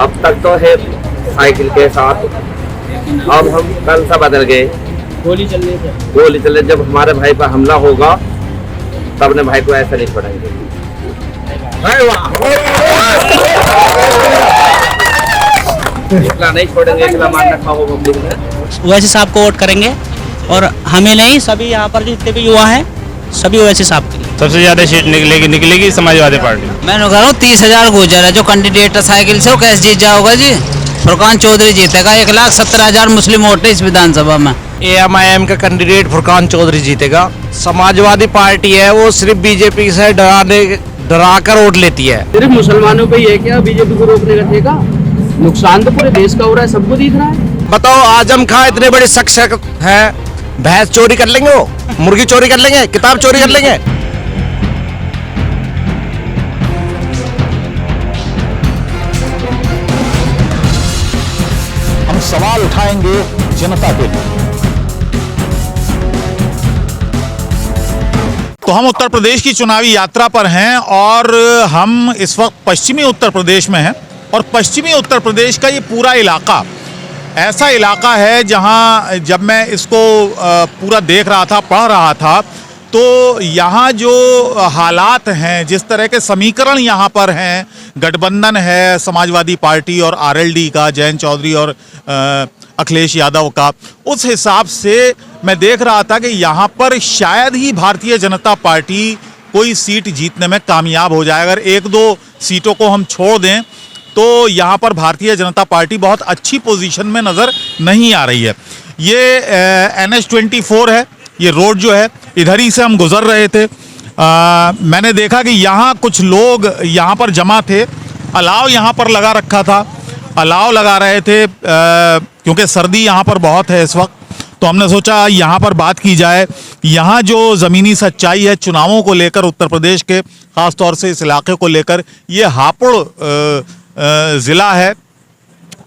अब तक तो है साइकिल के साथ, अब हम कल सा बदल गए। गोली चलने से गोली चले, जब हमारे भाई पर हमला होगा तब अपने भाई को ऐसा नहीं छोड़ेंगे। इतना नहीं छोड़ेंगे, इतना मान रखा हो पब्लिक ने। ओवैसी साहब को वोट करेंगे और हमें नहीं, सभी यहाँ पर जितने भी युवा हैं सभी ओवैसी साहब के लिए। सबसे ज्यादा सीट निकलेगी समाजवादी पार्टी। मैं कह रहा हूँ 30,000 गुजर है जो कैंडिडेट है साइकिल से, वो कैसे जीत जाओगा जी? फुरकान चौधरी जीतेगा। 1,70,000 मुस्लिम वोट है इस विधानसभा में। AMIM का कैंडिडेट फुरकान चौधरी जीतेगा। समाजवादी पार्टी है वो सिर्फ बीजेपी से डरा कर वोट लेती है। सिर्फ मुसलमानों पे ही है क्या बीजेपी को रोकने का ठेका? नुकसान तो पूरे देश का हो रहा है, सबको दिख रहा है। बताओ, आजम खां इतने बड़े शख्स है, भैंस चोरी कर लेंगे, वो मुर्गी चोरी कर लेंगे, किताब चोरी कर लेंगे। हम सवाल उठाएंगे जनता के लिए। तो हम उत्तर प्रदेश की चुनावी यात्रा पर हैं और हम इस वक्त पश्चिमी उत्तर प्रदेश में हैं और पश्चिमी उत्तर प्रदेश का ये पूरा इलाका ऐसा इलाका है जहां जब मैं इसको पूरा देख रहा था, पढ़ रहा था, तो यहाँ जो हालात हैं, जिस तरह के समीकरण यहाँ पर हैं, गठबंधन है समाजवादी पार्टी और RLD का, जयंत चौधरी और अखिलेश यादव का, उस हिसाब से मैं देख रहा था कि यहाँ पर शायद ही भारतीय जनता पार्टी कोई सीट जीतने में कामयाब हो जाए। अगर एक दो सीटों को हम छोड़ दें तो यहाँ पर भारतीय जनता पार्टी बहुत अच्छी पोजीशन में नज़र नहीं आ रही है। ये NH-24 है, ये रोड जो है, इधर ही से हम गुजर रहे थे। मैंने देखा कि यहाँ कुछ लोग यहाँ पर जमा थे, अलाव यहाँ पर लगा रखा था, अलाव लगा रहे थे क्योंकि सर्दी यहाँ पर बहुत है इस वक्त। तो हमने सोचा यहाँ पर बात की जाए। यहाँ जो ज़मीनी सच्चाई है चुनावों को लेकर उत्तर प्रदेश के, ख़ास तौर से इस इलाके को लेकर, ये हापुड़ ज़िला है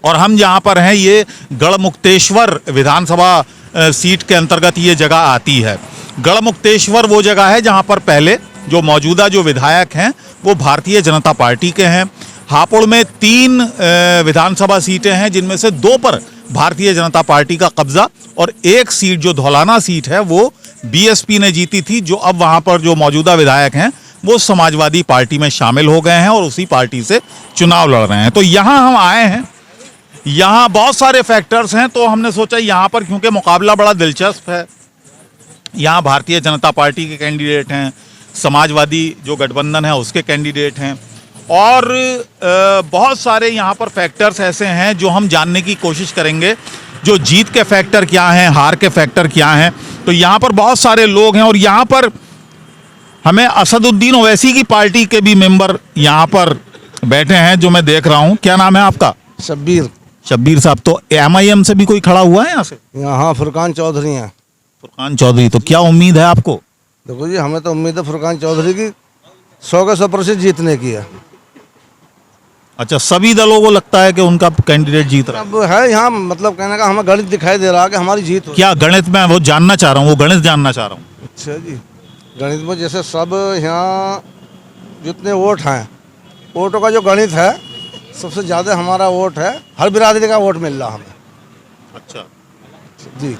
और हम जहाँ पर हैं ये गढ़मुक्तेश्वर विधानसभा सीट के अंतर्गत ये जगह आती है। गढ़मुक्तेश्वर वो जगह है जहाँ पर पहले जो मौजूदा जो विधायक हैं वो भारतीय जनता पार्टी के हैं। हापुड़ में 3 विधानसभा सीटें हैं जिनमें से 2 पर भारतीय जनता पार्टी का कब्जा और 1 सीट जो धौलाना सीट है वो BSP ने जीती थी, जो अब वहाँ पर जो मौजूदा विधायक हैं वो समाजवादी पार्टी में शामिल हो गए हैं और उसी पार्टी से चुनाव लड़ रहे हैं। तो यहाँ हम आए हैं, यहाँ बहुत सारे फैक्टर्स हैं, तो हमने सोचा यहाँ पर क्योंकि मुकाबला बड़ा दिलचस्प है, यहाँ भारतीय जनता पार्टी के कैंडिडेट हैं, समाजवादी जो गठबंधन है उसके कैंडिडेट हैं और बहुत सारे यहाँ पर फैक्टर्स ऐसे हैं जो हम जानने की कोशिश करेंगे, जो जीत के फैक्टर क्या हैं, हार के फैक्टर क्या हैं। तो यहाँ पर बहुत सारे लोग हैं और यहाँ पर हमें असदुद्दीन ओवैसी की पार्टी के भी मेंबर यहाँ पर बैठे हैं जो मैं देख रहा हूँ। क्या नाम है आपका? शब्बीर साहब। तो MIM से भी कोई खड़ा हुआ है यहाँ से? यहाँ फुरकान चौधरी हैं। फुरकान चौधरी। तो क्या उम्मीद है आपको? देखो जी, हमें तो उम्मीद है फुरकान चौधरी की 100% जीतने की है। अच्छा, सभी दलों को लगता है कि उनका कैंडिडेट जीत रहा है? अब है यहाँ, मतलब कहने का हमें गणित दिखाई दे रहा है कि हमारी जीत हो। क्या गणित में वो जानना चाह रहा हूँ, वो गणित जानना चाह रहा हूँ। अच्छा जी, गणित में जैसे सब यहाँ जितने वोट हैं, वोटों का जो गणित है सबसे ज़्यादा हमारा वोट है, हर बिरादरी का वोट मिल रहा हमें। अच्छा जी।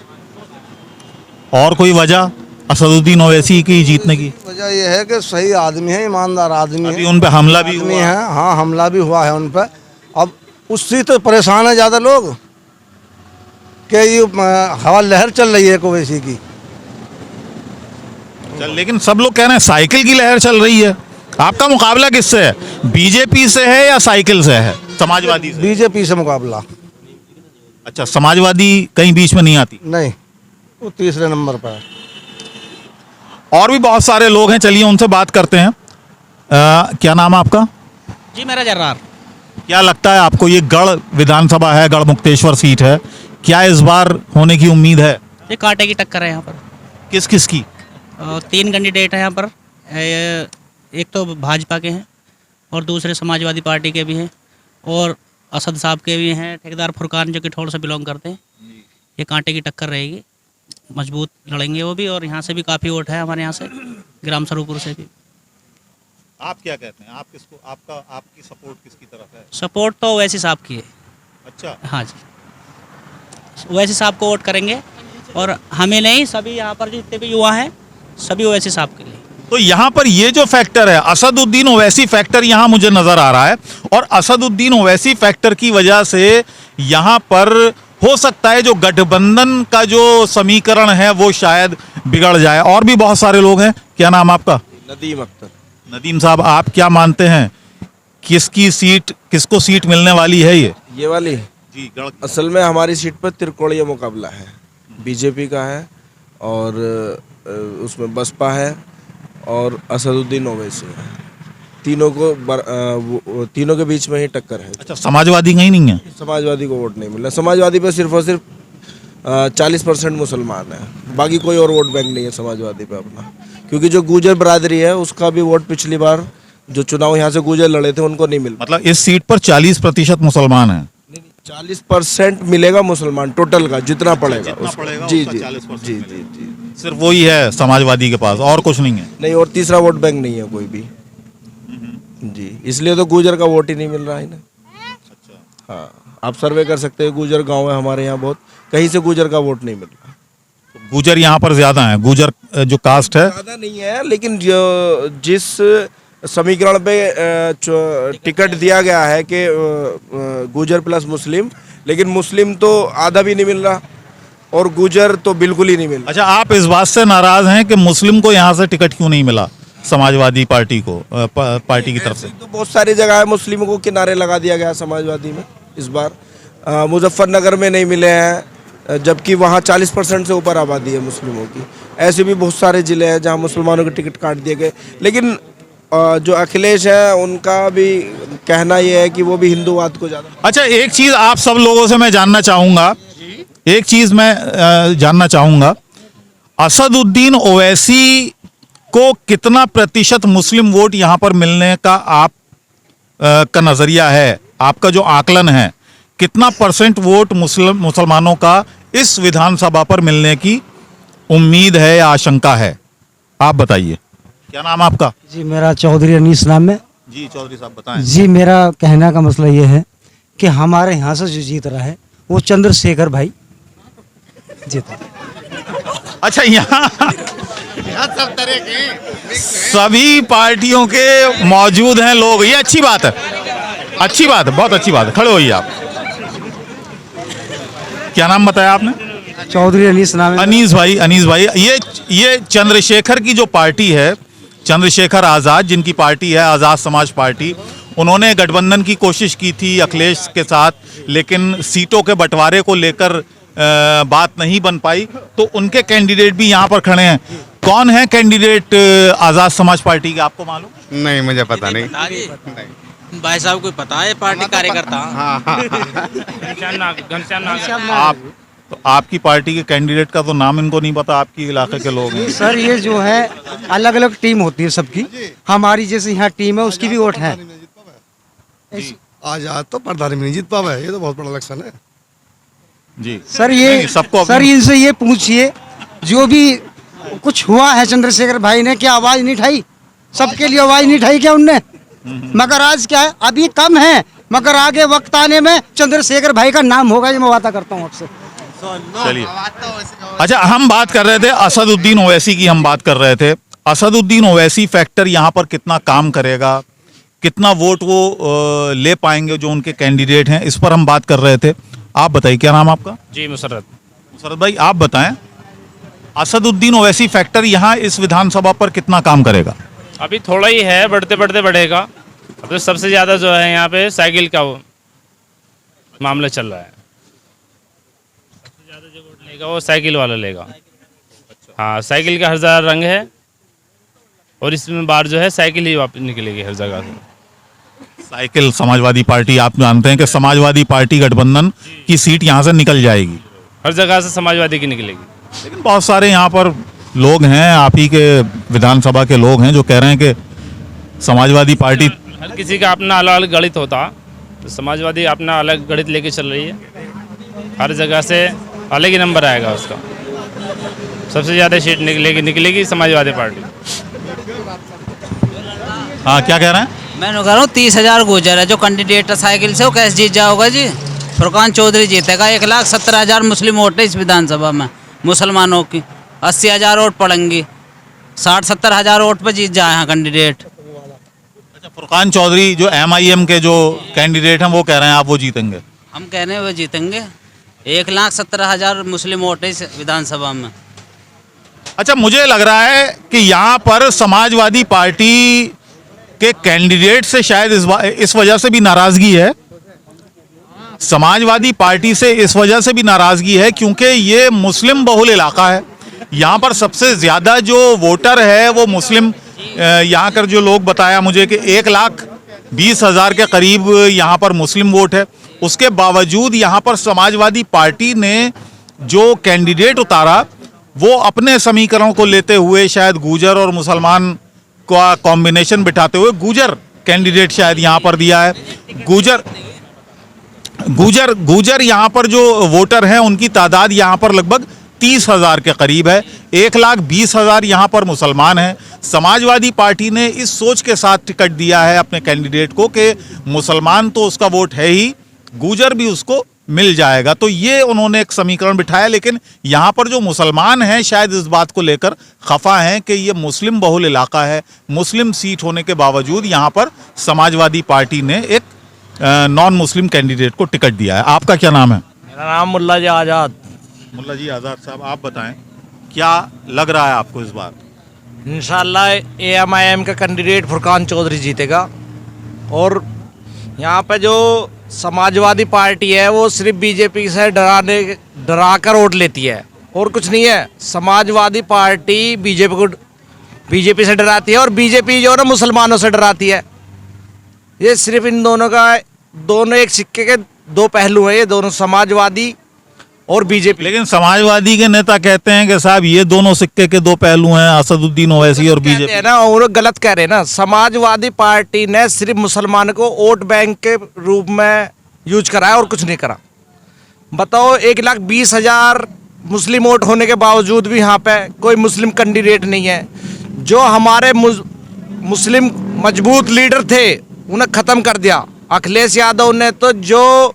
और कोई वजह असदुद्दीन ओवैसी की जीतने की? वजह यह है कि सही आदमी है, ईमानदार आदमी है। अभी उन पे हमला भी हुआ है। हाँ, हमला भी हुआ है उन पर। अब उससे तो परेशान है ज़्यादा लोग कि ये हवा लहर चल रही है ओवैसी की। लेकिन सब लोग कह रहे हैं साइकिल की लहर चल रही है। आपका मुकाबला किससे है? बीजेपी से है या साइकिल से है? समाजवादी से? बीजेपी से मुकाबला। अच्छा, समाजवादी कहीं बीच में नहीं आती? नहीं, वो 3रे नंबर पर है। और भी बहुत सारे लोग हैं, चलिए उनसे बात करते हैं। क्या नाम है आपका? जी, मेरा जर्रार। क्या लगता है आपको, ये गढ़ विधानसभा है, गढ़मुक्तेश्वर सीट है, क्या इस बार होने की उम्मीद है? ये कांटे की टक्कर है यहाँ पर। किस किस की? 3 कैंडिडेट हैं यहाँ पर। एक तो भाजपा के हैं और दूसरे समाजवादी पार्टी के भी हैं और असद साहब के भी हैं, ठेकेदार फुरकान जो कि ठोड़ से बिलोंग करते हैं। ये कांटे की टक्कर रहेगी, मजबूत लड़ेंगे वो भी और यहाँ से भी काफ़ी वोट है हमारे यहाँ से, ग्राम स्वरूपुर से भी। आप क्या कहते हैं, आप किसको, आपकी सपोर्ट किसकी तरफ है? सपोर्ट तो ओवैसी साहब की है। अच्छा, हाँ जी, ओवैसी साहब को वोट करेंगे, और हमें नहीं, सभी यहाँ पर जितने भी युवा हैं सभी ओवैसी साहब के लिए। तो यहाँ पर ये जो फैक्टर है असदुद्दीन ओवैसी फैक्टर यहाँ मुझे नजर आ रहा है, और असदुद्दीन ओवैसी फैक्टर की वजह से यहाँ पर हो सकता है जो गठबंधन का जो समीकरण है वो शायद बिगड़ जाए। और भी बहुत सारे लोग हैं। क्या नाम आपका? नदीम अख्तर। नदीम साहब, आप क्या मानते हैं किसको सीट मिलने वाली है? ये वाली जी, असल में हमारी सीट पर त्रिकोणीय मुकाबला है, बीजेपी का है और उसमें बसपा है और असदुद्दीन ओवैसी है। तीनों के बीच में ही टक्कर है। अच्छा, समाजवादी कहीं नहीं है? समाजवादी को वोट नहीं मिला। समाजवादी पे सिर्फ और सिर्फ 40% मुसलमान है, बाकी कोई और वोट बैंक नहीं है समाजवादी पे अपना, क्योंकि जो गुजर बरादरी है उसका भी वोट पिछली बार जो चुनाव यहाँ से गुजर लड़े थे उनको नहीं मिला। मतलब इस सीट पर 40% मुसलमान हैं? 40% मिलेगा मुसलमान टोटल का जितना पड़ेगा जितना पड़ेगा जी उसका जी 40% जी जी जी सिर्फ वही है समाजवादी के पास, और कुछ नहीं है? नहीं, और तीसरा वोट बैंक नहीं है कोई भी जी, इसलिए तो गुजर का वोट ही नहीं मिल रहा है ना। हाँ, आप सर्वे कर सकते हैं, गुजर गांव है हमारे यहाँ बहुत, कहीं से गुजर का वोट नहीं मिल रहा। गुजर यहाँ पर ज्यादा है, गुजर जो कास्ट है ज़्यादा नहीं है, लेकिन जिस समीकरण पे टिकट दिया गया है कि गुजर प्लस मुस्लिम, लेकिन मुस्लिम तो आधा भी नहीं मिल रहा और गुजर तो बिल्कुल ही नहीं मिल रहा। अच्छा, आप इस बात से नाराज हैं कि मुस्लिम को यहाँ से टिकट क्यों नहीं मिला समाजवादी पार्टी को, पार्टी की तरफ से? तो बहुत सारी जगह है मुस्लिमों को किनारे लगा दिया गया समाजवादी में। इस बार मुजफ्फरनगर में नहीं मिले हैं, जबकि वहाँ 40% से ऊपर आबादी है मुस्लिमों की। ऐसे भी बहुत सारे ज़िले हैं जहाँ मुसलमानों के टिकट काट दिए गए। लेकिन जो अखिलेश है उनका भी कहना ये है कि वो भी हिंदूवाद को ज़्यादा। अच्छा, एक चीज़ आप सब लोगों से मैं जानना चाहूँगा, असदुद्दीन ओवैसी को कितना प्रतिशत मुस्लिम वोट यहाँ पर मिलने का आप का नज़रिया है? आपका जो आकलन है, कितना % वोट मुसलमानों का इस विधानसभा पर मिलने की उम्मीद है या आशंका है? आप बताइए। क्या नाम आपका? जी, मेरा चौधरी अनीस नाम है। जी चौधरी साहब बताएं। जी, मेरा कहने का मसला ये है कि हमारे यहाँ से जो जीत रहा है वो चंद्रशेखर भाई जीता। अच्छा, यहाँ सब तरह के सभी पार्टियों के मौजूद हैं लोग, ये अच्छी बात है, अच्छी बात है, बहुत अच्छी बात है। खड़े होइए आप। क्या नाम बताया आपने? चौधरी अनीस नाम है। अनीस भाई, ये चंद्रशेखर की जो पार्टी है, चंद्रशेखर आज़ाद जिनकी पार्टी है आज़ाद समाज पार्टी, उन्होंने गठबंधन की कोशिश की थी अखिलेश के साथ, लेकिन सीटों के बंटवारे को लेकर बात नहीं बन पाई, तो उनके कैंडिडेट भी यहाँ पर खड़े हैं। कौन है कैंडिडेट आज़ाद समाज पार्टी के, आपको मालूम? नहीं, मुझे पता नहीं। भाई साहब को पता है, पार्टी कार्यकर्ता। तो आपकी पार्टी के कैंडिडेट का तो नाम इनको नहीं पता, आपकी इलाके के लोग हैं? सर, ये जो है अलग अलग टीम होती है सबकी, हमारी जैसे यहाँ टीम है उसकी भी वोट है। आजाद तो प्रधान नहीं जीत पावा है, ये तो बहुत बड़ा लक्षण है जी। सर, ये सबको सर इनसे ये पूछिए जो भी कुछ हुआ है चंद्रशेखर भाई ने, क्या आवाज नहीं उठाई? सबके लिए आवाज नहीं उठाई क्या उनने? मगर आज क्या है, अभी कम है, मगर आगे वक्त आने में चंद्रशेखर भाई का नाम होगा, ये मैं वादा करता हूँ आपसे। चलिए, अच्छा, हम बात कर रहे थे असदुद्दीन ओवैसी की, हम बात कर रहे थे असदुद्दीन ओवैसी फैक्टर यहाँ पर कितना काम करेगा, कितना वोट वो ले पाएंगे जो उनके कैंडिडेट हैं, इस पर हम बात कर रहे थे। आप बताइए, क्या नाम आपका? जी, मुसर्रत भाई, आप बताएं असदुद्दीन ओवैसी फैक्टर यहाँ इस विधानसभा पर कितना काम करेगा? अभी थोड़ा ही है, बढ़ते बढ़ते बढ़ेगा। अब तो सबसे ज़्यादा जो है यहाँ पे साइकिल का वो मामला चल रहा है, सबसे ज़्यादा जो वोट लेगा वो साइकिल वाला लेगा। हाँ, साइकिल का हर जगह रंग है और इसमें बार जो है साइकिल ही वापस निकलेगी हर जगह से। साइकिल समाजवादी पार्टी, आप जानते हैं कि समाजवादी पार्टी गठबंधन की सीट यहाँ से निकल जाएगी, हर जगह से समाजवादी की निकलेगी। लेकिन बहुत सारे यहाँ पर लोग हैं, आप ही के विधानसभा के लोग हैं जो कह रहे हैं कि समाजवादी पार्टी, हर किसी का अपना अलग अलग गणित होता, तो समाजवादी अपना अलग गणित लेके चल रही है, हर जगह से अलग ही नंबर आएगा उसका। सबसे ज़्यादा सीट निकलेगी समाजवादी पार्टी। हाँ, क्या कह रहे हैं? मैं कह रहा हूँ 30,000 गुजर है जो कैंडिडेट है साइकिल से, वो कैसे जीत जाओगा जी? फुरकान चौधरी जीतेगा। 1,70,000 मुस्लिम वोट है इस विधानसभा में मुसलमानों की। 80,000 वोट पड़ेंगी, 60-70 हज़ार वोट पर जीत जाए यहाँ कैंडिडेट। अच्छा, फुरकान चौधरी जो MIM के जो कैंडिडेट हैं वो कह रहे हैं आप वो जीतेंगे? हम कह रहे हैं वो जीतेंगे। 1,70,000 मुस्लिम वोट है इस विधानसभा में। अच्छा, मुझे लग रहा है कि यहाँ पर समाजवादी पार्टी के कैंडिडेट से शायद इस वजह से भी नाराजगी है। समाजवादी पार्टी से इस वजह से भी नाराजगी है क्योंकि ये मुस्लिम बहुल इलाका है। यहाँ पर सबसे ज़्यादा जो वोटर है वो मुस्लिम, यहाँ कर जो लोग बताया मुझे कि 1,20,000 के करीब यहाँ पर मुस्लिम वोट है। उसके बावजूद यहाँ पर समाजवादी पार्टी ने जो कैंडिडेट उतारा वो अपने समीकरणों को लेते हुए शायद गुजर और मुसलमान का कॉम्बिनेशन बिठाते हुए गुजर कैंडिडेट शायद यहाँ पर दिया है। गुजर यहाँ पर जो वोटर हैं उनकी तादाद यहाँ पर लगभग 30,000 के करीब है। 1,20,000 यहाँ पर मुसलमान हैं। समाजवादी पार्टी ने इस सोच के साथ टिकट दिया है अपने कैंडिडेट को कि मुसलमान तो उसका वोट है ही, गुजर भी उसको मिल जाएगा। तो ये उन्होंने एक समीकरण बिठाया, लेकिन यहाँ पर जो मुसलमान हैं शायद इस बात को लेकर खफा हैं कि ये मुस्लिम बहुल इलाका है। मुस्लिम सीट होने के बावजूद यहाँ पर समाजवादी पार्टी ने एक नॉन मुस्लिम कैंडिडेट को टिकट दिया है। आपका क्या नाम है? मेरा नाम मुल्ला जी आज़ाद। मुल्ला जी आज़ाद साहब, आप बताएं क्या लग रहा है आपको इस बार? इंशाल्लाह AMIM का कैंडिडेट फुरकान चौधरी जीतेगा। और यहाँ पे जो समाजवादी पार्टी है वो सिर्फ बीजेपी से डरा कर वोट लेती है और कुछ नहीं है। समाजवादी पार्टी बीजेपी से डराती है और बीजेपी जो है ना मुसलमानों से डराती है। ये सिर्फ इन दोनों एक सिक्के के दो पहलू हैं, ये दोनों समाजवादी और बीजेपी। लेकिन समाजवादी के नेता कहते हैं कि साहब ये दोनों सिक्के के दो पहलू हैं, असदुद्दीन ओवैसी और बीजेपी है ना, और गलत कह रहे हैं ना। समाजवादी पार्टी ने सिर्फ मुसलमान को वोट बैंक के रूप में यूज करा है और कुछ नहीं करा। बताओ, 1,20,000 मुस्लिम वोट होने के बावजूद भी यहाँ पे कोई मुस्लिम कैंडिडेट नहीं है। जो हमारे मुस्लिम मजबूत लीडर थे उन्हें ख़त्म कर दिया। अखिलेश यादव ने तो जो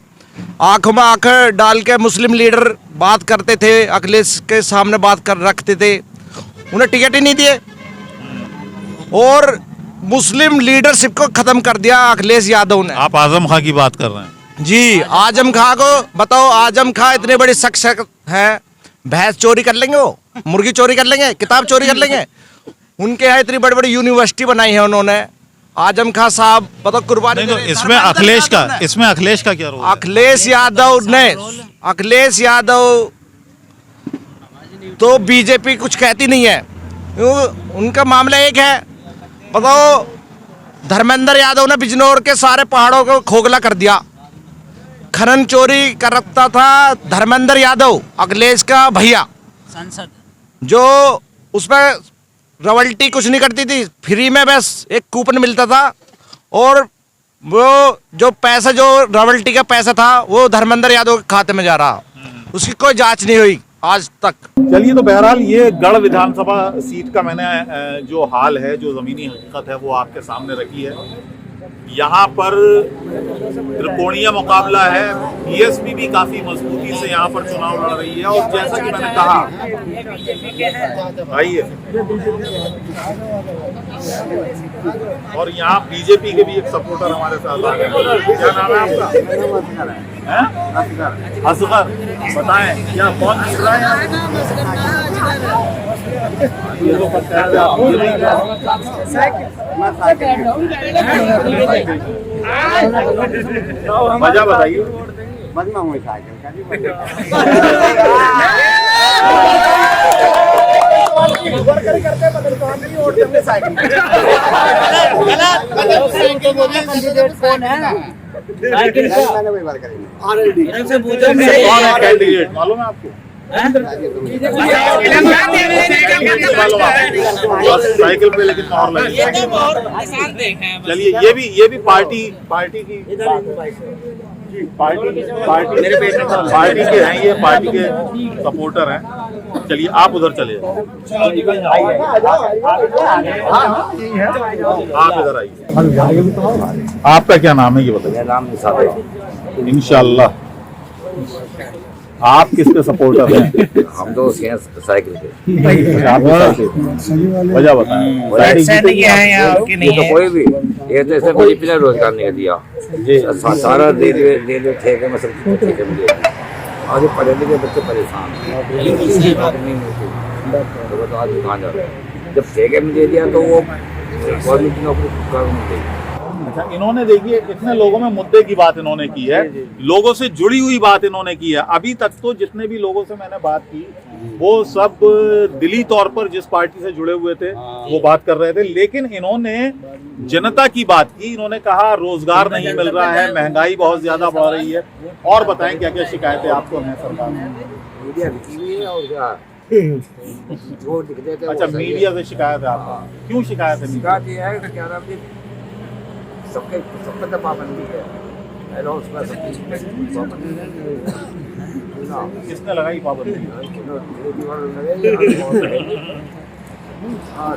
आंखों में आंख डाल के मुस्लिम लीडर बात करते थे, अखिलेश के सामने बात कर रखते थे, उन्हें टिकट ही नहीं दिए और मुस्लिम लीडरशिप को ख़त्म कर दिया अखिलेश यादव ने। आप आजम खां की बात कर रहे हैं जी? आजम खां को बताओ, आजम खां इतने बड़े शख्स हैं, भैंस चोरी कर लेंगे, वो मुर्गी चोरी कर लेंगे, किताब चोरी कर लेंगे। उनके यहाँ इतनी बड़ी बड़ी यूनिवर्सिटी बनाई है उन्होंने। आजम खां साहब बताओ कुर्बानी। इसमें अखिलेश का क्या रोल है? अखिलेश यादव तो बीजेपी कुछ कहती नहीं है, उनका मामला एक है। बताओ, धर्मेंद्र यादव ने बिजनौर के सारे पहाड़ों को खोखला कर दिया। खनन चोरी करता था धर्मेंद्र यादव, अखिलेश का भैया संसद, जो उसमें रॉयल्टी कुछ नहीं करती थी, फ्री में बस एक कूपन मिलता था और वो जो पैसा, जो रॉयल्टी का पैसा था वो धर्मेंद्र यादव के खाते में जा रहा, उसकी कोई जांच नहीं हुई आज तक। चलिए, तो बहरहाल ये गढ़ विधानसभा सीट का मैंने जो हाल है, जो ज़मीनी हकीकत है वो आपके सामने रखी है। यहाँ पर त्रिकोणीय मुकाबला है। बीएसपी भी काफी मजबूती से यहाँ पर चुनाव लड़ रही है और जैसा कि मैंने कहा, आइए, और यहाँ बीजेपी के भी एक सपोर्टर हमारे साथ आ गए। क्या नाम है आपका? असगर। बताएं क्या कौन जीत रहा है? वजह बताइए। कौन है कैंडिडेट, मालूम है आपको? साइकिल पे लेकिन मोहर लगी। चलिए, ये भी पार्टी की पार्टी के हैं, ये पार्टी के सपोर्टर हैं। चलिए आप उधर चले जाओ, आप इधर आइए। आपका क्या नाम है ये बताइए? नाम निसार है। इंशाल्लाह। आप किसके सपोर्टर हैं? हम तो उसके हैं साइकिल के। वजह बताएं। ये तो कोई भी, ये तो ऐसे बीजेपी ने रोजगार नहीं दिया, सारा रेलवे ठेके में सब ठेके मिले और ये पढ़े लिखे बच्चे परेशान हैं, नौकरी नहीं मिलती तो वो आज कहाँ जा रहे हैं। जब ठेके में दे दिया तो वो गवर्नमेंट की नौकरी कर मिलेगी। अच्छा, इन्होंने देखिए इतने लोगों में मुद्दे की बात इन्होंने की है, लोगों से जुड़ी हुई बात इन्होंने की है। अभी तक तो जितने भी लोगों से मैंने बात की वो सब दिली तौर पर जिस पार्टी से जुड़े हुए थे वो बात कर रहे थे, लेकिन इन्होंने जनता की बात की। इन्होंने कहा रोजगार नहीं मिल रहा है, महंगाई बहुत ज्यादा बढ़ रही है। और बताएं क्या क्या शिकायतें आपको हैं सरकार में? मीडिया लिखी है और क्या जो लिख देते हैं। अच्छा, मीडिया से शिकायत है आपको? क्यों शिकायत है? शिकायत ये है कि क्या नाम है, सबके सब पे पाबंदी है, उसमें किसने लगाई पाबंदी?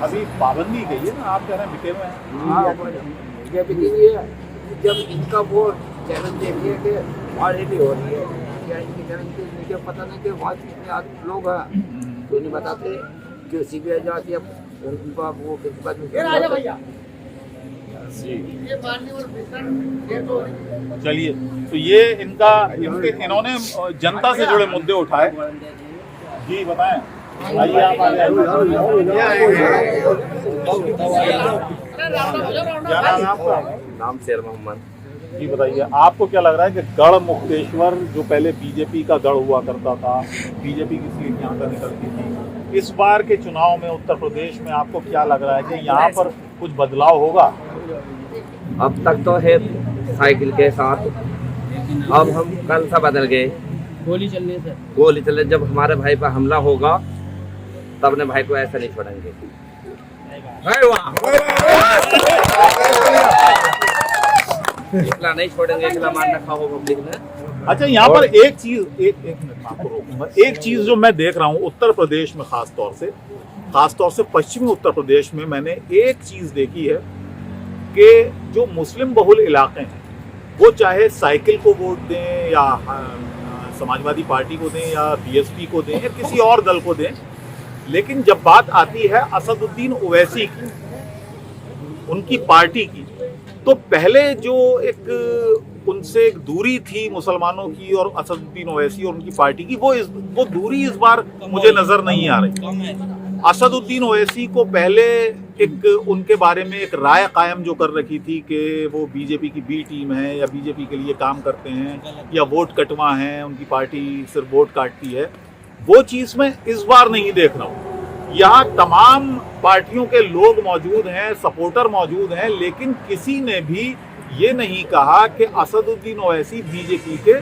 अभी पाबंदी गई है ना, आप कह रहे हैं बिके हुए हैं। जब इनका वो चैनल देखिए कि ऑलरेडी हो रही है, क्या इनके चैनल के नीचे पता नहीं कि वहाँ कितने लोग हैं तो नहीं बताते कि सीबीआई जाती है उनका वो किस बात में। चलिए, तो ये इन्होंने जनता से जुड़े मुद्दे उठाए। जी बताएं, आइए आप आ जाइए। क्या नाम है आपका? नाम शेर मोहम्मद। जी बताइए, आपको क्या लग रहा है कि गढ़ मुक्तेश्वर जो पहले बीजेपी का गढ़ हुआ करता था, बीजेपी की सीट यहाँ पर निकलती थी, इस बार के चुनाव में उत्तर प्रदेश में आपको क्या लग रहा है कि यहाँ पर कुछ बदलाव होगा? अब तक तो है साइकिल के साथ, अब हम कल सा बदल गए। गोली चलने जब हमारे भाई पर हमला होगा तब अपने भाई को ऐसा नहीं छोड़ेंगे। इतना नहीं छोड़ेंगे, इतना मान रखा हो पब्लिक ने। अच्छा, यहाँ पर एक चीज, एक मिनट आपको रोकूंगा। एक चीज जो मैं देख रहा हूँ उत्तर प्रदेश में, खास तौर से पश्चिमी उत्तर प्रदेश में, मैंने एक चीज देखी है कि जो मुस्लिम बहुल इलाके हैं वो चाहे साइकिल को वोट दें या समाजवादी पार्टी को दें या बीएसपी को दें या किसी और दल को दें, लेकिन जब बात आती है असदुद्दीन ओवैसी की, उनकी पार्टी की, तो पहले जो एक उनसे एक दूरी थी मुसलमानों की और असदुद्दीन ओवैसी और उनकी पार्टी की, वो दूरी इस बार मुझे नजर नहीं आ रही। असदुद्दीन ओवैसी को पहले एक उनके बारे में एक राय कायम जो कर रखी थी कि वो बीजेपी की बी टीम है या बीजेपी के लिए काम करते हैं या वोट कटवा हैं, उनकी पार्टी सिर्फ वोट काटती है, वो चीज़ मैं इस बार नहीं देख रहा हूँ। यहाँ तमाम पार्टियों के लोग मौजूद हैं, सपोर्टर मौजूद हैं, लेकिन किसी ने भी ये नहीं कहा कि असदुद्दीन ओवैसी बीजेपी के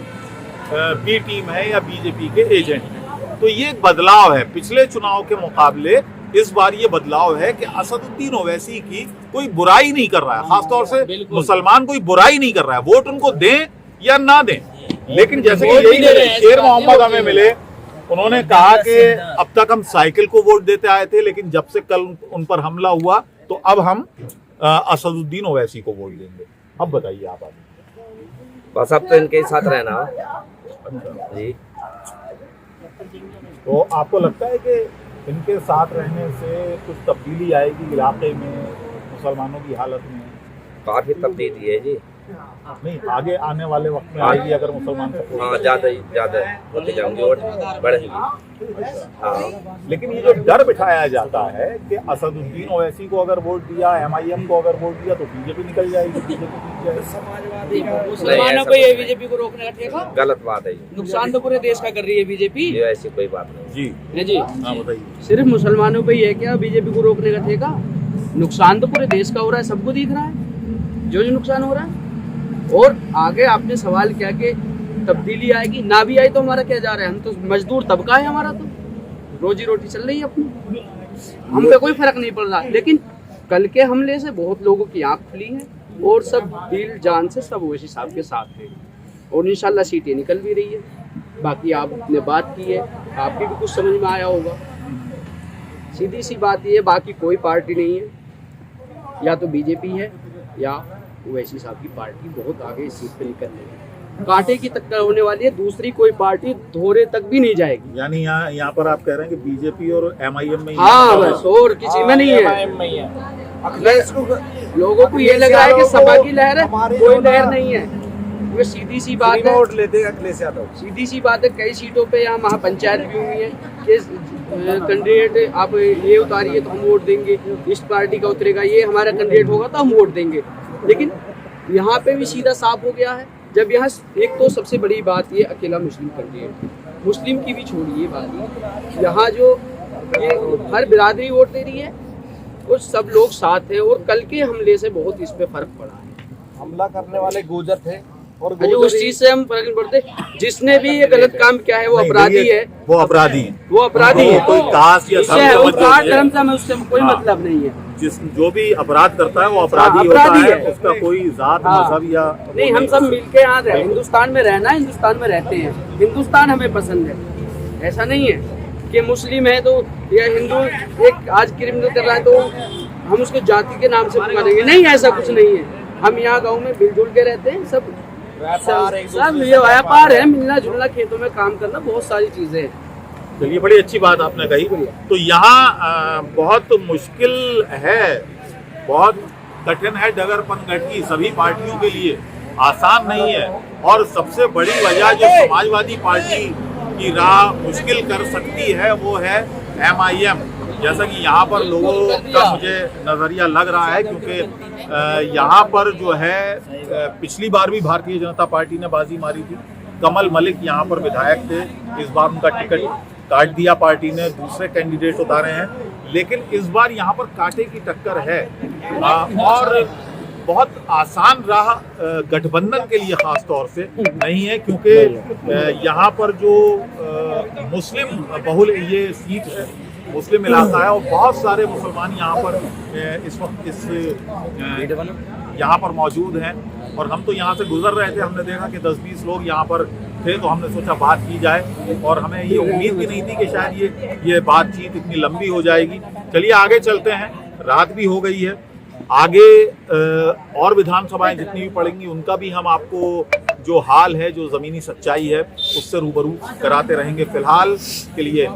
बी टीम है या बीजेपी के एजेंट हैं। तो ये एक बदलाव है पिछले चुनाव के मुकाबले। इस बार ये बदलाव है कि असदुद्दीन ओवैसी की कोई बुराई नहीं कर रहा है, खासतौर से मुसलमान कोई बुराई नहीं कर रहा है, वोट उनको दें या ना दें। लेकिन जैसे कि यही शेर मोहम्मद हमें मिले, उन्होंने कहा कि अब तक हम साइकिल को वोट देते आए थे, लेकिन जब से कल उन पर हमला हुआ तो अब हम असदुद्दीन ओवैसी को वोट देंगे। अब बताइए आप आगे। बस अब तो इनके साथ रहना जी। तो आपको लगता है कि इनके साथ रहने से कुछ तब्दीली आएगी इलाके में, मुसलमानों की हालत में? काफी तब्दीली है जी। नहीं, आगे आने वाले वक्त में आएगी अगर मुसलमान हाँ, ज्यादा होते जाएंगे और बढ़ेंगी। हाँ, लेकिन ये जो डर बिठाया जाता है कि असदुद्दीन ओवैसी को अगर वोट दिया, एमआईएम को अगर वोट दिया तो बीजेपी निकल जाएगी, बीजेपी मुसलमानों को ये बीजेपी को रोकने का ठेका गलत बात है। नुकसान तो पूरे देश का कर रही है बीजेपी। ये ऐसी कोई बात नहीं जी। हाँ बताइए। सिर्फ मुसलमानों पे ही है क्या बीजेपी को रोकने का ठेका? नुकसान तो पूरे देश का हो रहा है, सबको दिख रहा है जो नुकसान हो रहा है। और आगे आपने सवाल किया कि तब्दीली आएगी, ना भी आई तो हमारा क्या जा रहा है? हम तो मजदूर तबका है, हमारा तो रोजी रोटी चल रही है अपनी, हम पे कोई फर्क नहीं पड़ रहा। लेकिन कल के हमले से बहुत लोगों की आंख खुली है और सब दिल जान से सब ओवैसी साहब के साथ है और इंशाल्लाह सीटें निकल भी रही है। बाकी आपने बात की है आपकी भी कुछ समझ में आया होगा। सीधी सी बात ये है, बाकी कोई पार्टी नहीं है, या तो बीजेपी है या ओवैसी साहब की पार्टी बहुत आगे इस सीट पे निकल रही है। कांटे की टक्कर होने वाली है, दूसरी कोई पार्टी धोरे तक भी नहीं जाएगी। यानी यहाँ पर आप कह रहे हैं कि बीजेपी और एमआईएम में हाँ बस, और किसी में नहीं है। लोगों को ये लग रहा है कि सपा की लहर है, कोई लहर नहीं है। ये सीधी सी बात है, वोट लेते हैं अखिलेश यादव। सीधी सी बात है, कई सीटों पे यहाँ महापंचायत भी हुई है कि कैंडिडेट आप ये उतारिए तो हम वोट देंगे, इस पार्टी का उतरेगा, ये हमारा कैंडिडेट होगा तो हम वोट देंगे। लेकिन यहाँ पे भी सीधा साफ हो गया है। जब यहाँ एक तो सबसे बड़ी बात ये अकेला मुस्लिम कैंडिडेट, मुस्लिम की भी छोड़िए बात, यहाँ जो ये हर बिरादरी वोट दे रही है और सब लोग साथ हैं। और कल के हमले से बहुत इस पे फर्क पड़ा है। हमला करने वाले गुर्जर थे और जो उस चीज से हम फर्क नहीं पड़ते। जिसने भी ये गलत काम किया है वो अपराधी है, वो अपराधी है, वो अपराधी है। कोई कास्ट या धर्म से हमें उससे कोई मतलब नहीं है। जो भी अपराध करता है वो अपराधी होता है, उसका कोई जात मजहब या नहीं। हम सब मिलके यहाँ रहे, हिंदुस्तान में रहना है, हिंदुस्तान में रहते हैं, हिंदुस्तान हमें पसंद है। ऐसा नहीं है कि मुस्लिम है तो या हिंदू एक आज क्रिमिनल कर रहा है तो हम उसको जाति के नाम से पुकारेंगे, नहीं, ऐसा कुछ नहीं है। हम यहाँ गाँव में मिलजुल के रहते हैं, सब ये व्यापार है, मिलना जुलना, खेतों में काम करना, बहुत सारी चीजें हैं। चलिए, बड़ी अच्छी बात आपने कही। तो यहाँ बहुत मुश्किल है, बहुत कठिन है डगर पनघट सभी पार्टियों के लिए, आसान नहीं है। और सबसे बड़ी वजह जो समाजवादी पार्टी की राह मुश्किल कर सकती है वो है एमआईएम। जैसा कि यहाँ पर लोगों का मुझे नज़रिया लग रहा है, क्योंकि यहाँ पर जो है पिछली बार भी भारतीय जनता पार्टी ने बाजी मारी थी। कमल मलिक यहाँ पर विधायक थे, इस बार उनका टिकट काट दिया पार्टी ने, दूसरे कैंडिडेट उतारे हैं। लेकिन इस बार यहाँ पर कांटे की टक्कर है और बहुत आसान राह गठबंधन के लिए खास तौर से नहीं है, क्योंकि यहाँ पर जो मुस्लिम बहुल ये सीट है, मुस्लिम इलाका है और बहुत सारे मुसलमान यहाँ पर इस वक्त यहाँ पर मौजूद हैं। और हम तो यहाँ से गुजर रहे थे, हमने देखा कि 10-20 लोग यहाँ पर थे, तो हमने सोचा बात की जाए और हमें ये उम्मीद भी नहीं थी कि शायद ये बातचीत इतनी लंबी हो जाएगी। चलिए आगे चलते हैं, रात भी हो गई है। आगे और विधानसभाएं जितनी भी पड़ेंगी उनका भी हम आपको जो हाल है, जो ज़मीनी सच्चाई है, उससे रूबरू कराते रहेंगे। फिलहाल के लिए